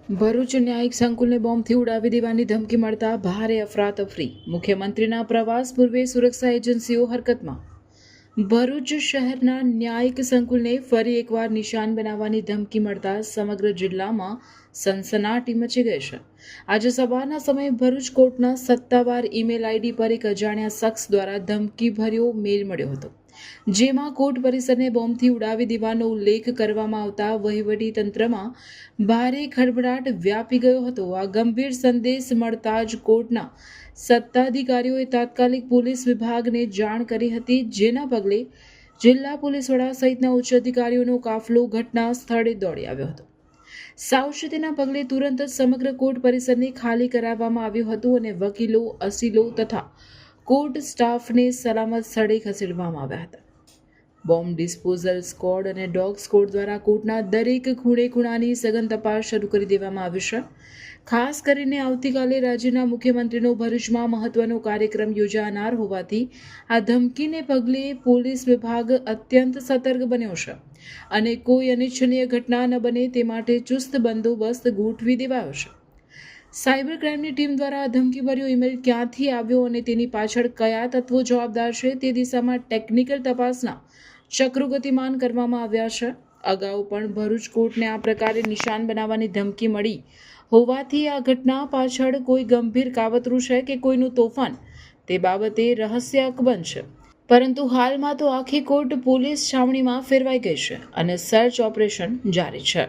ભરૂચ ન્યાયિક સંકુલને બોમ્બથી ઉડાવી દેવાની ધમકી મળતા ભારે અફરાતફરી. મુખ્યમંત્રીના પ્રવાસ પૂર્વે સુરક્ષા એજન્સીઓ હરકતમાં. ભરૂચ શહેરના ન્યાયિક સંકુલને ફરી એકવાર નિશાન બનાવવાની ધમકી મળતા સમગ્ર જિલ્લામાં સનસનાટી મચી ગઈ છે. આજે સવારના સમયે ભરૂચ કોર્ટના સત્તાવાર ઈમેલ આઈડી પર એક અજાણ્યા શખ્સ દ્વારા ધમકીભર્યો મેલ મળ્યો હતો, જેમાં કોર્ટ પરિસરને બોમ્બથી ઉડાવી દેવાનો ઉલ્લેખ કરવામાં આવતા વહીવટી તંત્રમાં ભારે ખળભળાટ વ્યાપી ગયો હતો. આ ગંભીર સંદેશ મળતા જ કોર્ટના સત્તાધિકારીઓએ તાત્કાલિક પોલીસ વિભાગને જાણ કરી હતી, જેના પગલે જિલ્લા પોલીસ વડા સહિતના ઉચ્ચ અધિકારીઓનો કાફલો ઘટના સ્થળે દોડી આવ્યો હતો. સાવચેતીના પગલે તુરંત જ સમગ્ર કોર્ટ પરિસરને ખાલી કરાવવામાં આવ્યું હતું અને વકીલો, અસીલો તથા કોર્ટ સ્ટાફને સલામત સ્થળે ખસેડવામાં આવ્યા હતા. બોમ્બ ડિસ્પોઝલ સ્કોડ અને ડોગ સ્કોડ દ્વારા કોર્ટના દરેક ખૂણે ખૂણાની સઘન તપાસ શરૂ કરી દેવામાં આવી છે. ખાસ કરીને આવતીકાલે રાજ્યના મુખ્યમંત્રીનો ભરૂચમાં મહત્વનો કાર્યક્રમ યોજાનાર હોવાથી આ ધમકીને પગલે પોલીસ વિભાગ અત્યંત સતર્ક બન્યો છે અને કોઈ અનિચ્છનીય ઘટના ન બને તે માટે ચુસ્ત બંદોબસ્ત ગોઠવી દેવાયો છે. સાયબર ક્રાઇમની ટીમ દ્વારા આ ધમકીભર્યો ઈમેલ ક્યાંથી આવ્યો અને તેની પાછળ કયા તત્વો જવાબદાર છે તે દિશામાં ટેકનિકલ તપાસના ચક્રો ગતિમાન કરવામાં આવ્યા છે. અગાઉ પણ ભરૂચ કોર્ટને આ પ્રકારે નિશાન બનાવવાની ધમકી મળી હોવાથી આ ઘટના પાછળ કોઈ ગંભીર કાવતરું છે કે કોઈનું તોફાન તે બાબતે રહસ્ય અકબંધ છે. પરંતુ હાલમાં તો આખી કોર્ટ પોલીસ છાવણીમાં ફેરવાઈ ગઈ છે અને સર્ચ ઓપરેશન જારી છે.